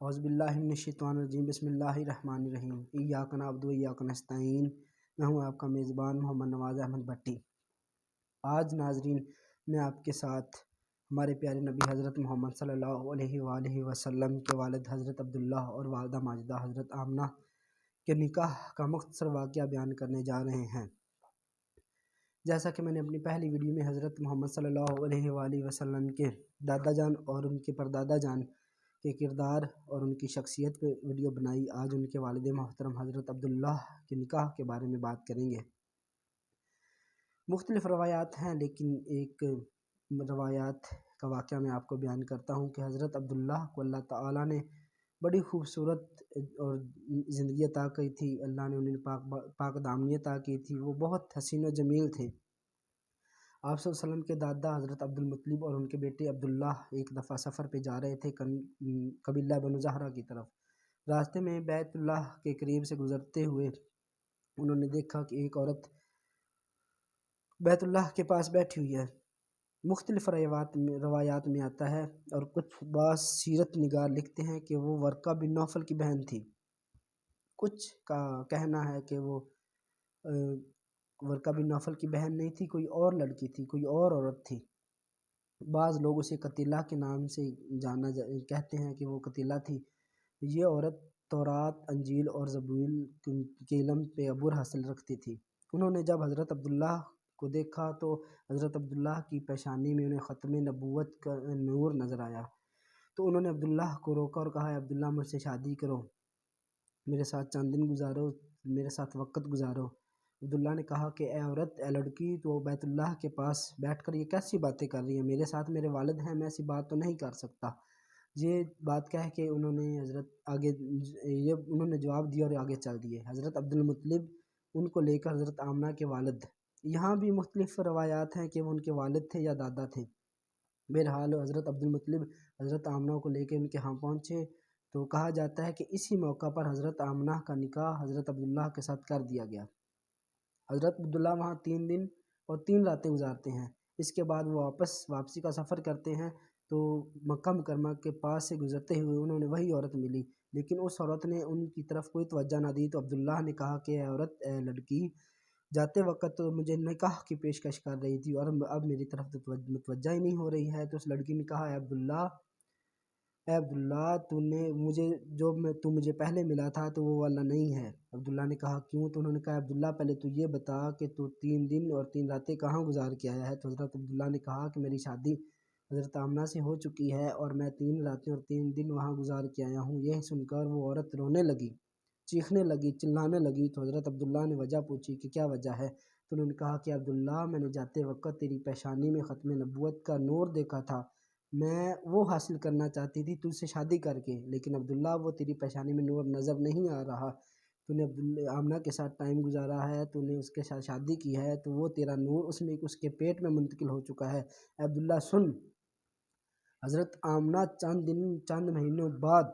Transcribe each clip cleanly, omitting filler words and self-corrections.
اعوذ باللہ من الشیطان الرجیم بسم اللہ الرحمن الرحیم ایاک نعبد و ایاک نستعین۔ میں ہوں آپ کا میزبان محمد نواز احمد بھٹی۔ آج ناظرین میں آپ کے ساتھ ہمارے پیارے نبی حضرت محمد صلی اللہ علیہ وآلہ وسلم کے والد حضرت عبداللہ اور والدہ ماجدہ حضرت آمنہ کے نکاح کا مختصر واقعہ بیان کرنے جا رہے ہیں۔ جیسا کہ میں نے اپنی پہلی ویڈیو میں حضرت محمد صلی اللہ علیہ وآلہ وسلم کے دادا جان اور ان کے پردادا جان کے کردار اور ان کی شخصیت پہ ویڈیو بنائی، آج ان کے والد محترم حضرت عبداللہ کے نکاح کے بارے میں بات کریں گے۔ مختلف روایات ہیں، لیکن ایک روایات کا واقعہ میں آپ کو بیان کرتا ہوں کہ حضرت عبداللہ کو اللہ تعالیٰ نے بڑی خوبصورت اور زندگی عطا کی تھی۔ اللہ نے انہیں پاک دامنی عطا کی تھی، وہ بہت حسین و جمیل تھے۔ آپ صلی اللہ علیہ وسلم کے دادا حضرت عبدالمطلب اور ان کے بیٹے عبداللہ ایک دفعہ سفر پہ جا رہے تھے قبیلہ بنو زہرہ کی طرف۔ راستے میں بیت اللہ کے قریب سے گزرتے ہوئے انہوں نے دیکھا کہ ایک عورت بیت اللہ کے پاس بیٹھی ہوئی ہے۔ مختلف روایات میں آتا ہے اور کچھ بعض سیرت نگار لکھتے ہیں کہ وہ ورقہ بن نوفل کی بہن تھی۔ کچھ کا کہنا ہے کہ وہ ورقہ بن نوفل کی بہن نہیں تھی، کوئی اور لڑکی تھی، کوئی اور عورت تھی۔ بعض لوگ اسے قتیلہ کے نام سے کہتے ہیں کہ وہ قتیلہ تھی۔ یہ عورت تورات، انجیل اور زبور کے علم پہ عبور حاصل رکھتی تھی۔ انہوں نے جب حضرت عبداللہ کو دیکھا تو حضرت عبداللہ کی پیشانی میں انہیں ختم نبوت کا نور نظر آیا، تو انہوں نے عبداللہ کو روکا اور کہا، عبداللہ مجھ سے شادی کرو، میرے ساتھ چند دن گزارو، میرے ساتھ وقت گزارو۔ عبداللہ نے کہا کہ اے عورت، اے لڑکی، تو بیت اللہ کے پاس بیٹھ کر یہ کیسی باتیں کر رہی ہیں؟ میرے ساتھ میرے والد ہیں، میں ایسی بات تو نہیں کر سکتا۔ یہ بات کہہ کے انہوں نے جواب دیا اور آگے چل دیے۔ حضرت عبدالمطلب ان کو لے کر حضرت آمنہ کے والد، یہاں بھی مختلف روایات ہیں کہ وہ ان کے والد تھے یا دادا تھے۔ بہرحال حضرت عبدالمطلب حضرت آمنہ کو لے کے ان کے ہاں پہنچے تو کہا جاتا ہے کہ اسی موقع پر حضرت آمنہ کا نکاح حضرت عبداللہ کے ساتھ کر دیا گیا۔ حضرت عبداللہ وہاں 3 دن اور 3 راتیں گزارتے ہیں۔ اس کے بعد وہ واپسی کا سفر کرتے ہیں تو مکہ مکرمہ کے پاس سے گزرتے ہوئے انہوں نے وہی عورت ملی، لیکن اس عورت نے ان کی طرف کوئی توجہ نہ دی۔ تو عبداللہ نے کہا کہ اے عورت، اے لڑکی، جاتے وقت تو مجھے نکاح کی پیشکش کر رہی تھی اور اب میری طرف تو متوجہ ہی نہیں ہو رہی ہے۔ تو اس لڑکی نے کہا، اے عبداللہ، تو مجھے پہلے ملا تھا تو وہ والا نہیں ہے۔ عبداللہ نے کہا کیوں؟ تو انہوں نے کہا، عبداللہ پہلے تو یہ بتا کہ تو 3 دن اور 3 راتیں کہاں گزار کے آیا ہے؟ تو حضرت عبداللہ نے کہا کہ میری شادی حضرت آمنہ سے ہو چکی ہے اور میں 3 راتیں اور 3 دن وہاں گزار کے آیا ہوں۔ یہ سن کر وہ عورت رونے لگی، چیخنے لگی، چلانے لگی۔ تو حضرت عبداللہ نے وجہ پوچھی کہ کیا وجہ ہے؟ تو انہوں نے کہا کہ عبداللہ، میں نے جاتے وقت تیری پیشانی میں ختم نبوت کا نور دیکھا تھا، میں وہ حاصل کرنا چاہتی تھی تجھ سے شادی کر کے، لیکن عبداللہ وہ تیری پیشانی میں نور نظر نہیں آ رہا۔ تو نے آمنہ کے ساتھ ٹائم گزارا ہے، تو نے اس کے ساتھ شادی کی ہے، تو وہ تیرا نور اس کے پیٹ میں منتقل ہو چکا ہے۔ اے عبداللہ سن، حضرت آمنہ چند مہینوں بعد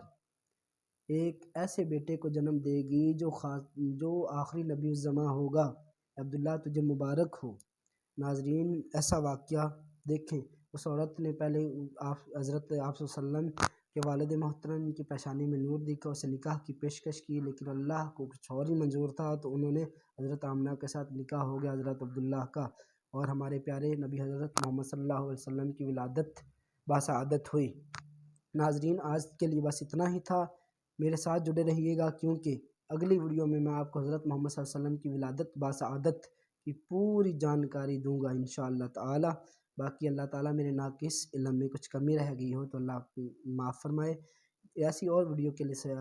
ایک ایسے بیٹے کو جنم دے گی جو آخری نبی الزماں ہوگا۔ عبداللہ تجھے مبارک ہو۔ ناظرین، ایسا واقعہ دیکھیں، اس عورت نے پہلے حضرت آپ صلی اللہ علیہ وسلم کے والد محترم کی پیشانی میں نور دیکھا، اسے نکاح کی پیشکش کی، لیکن اللہ کو کچھ اور ہی منظور تھا، تو انہوں نے حضرت آمنہ کے ساتھ نکاح ہو گیا حضرت عبداللہ کا، اور ہمارے پیارے نبی حضرت محمد صلی اللہ علیہ وسلم کی ولادت باسعادت ہوئی۔ ناظرین، آج کے لیے بس اتنا ہی تھا۔ میرے ساتھ جڑے رہیے گا، کیونکہ اگلی ویڈیو میں آپ کو حضرت محمد صلی اللہ علیہ وسلم کی ولادت باسعادت کی پوری جانکاری دوں گا انشاءاللہ تعالی۔ باقی اللہ تعالیٰ میرے ناقص علم میں کچھ کمی رہ گئی ہو تو اللہ معاف فرمائے۔ ایسی اور ویڈیو کے لیے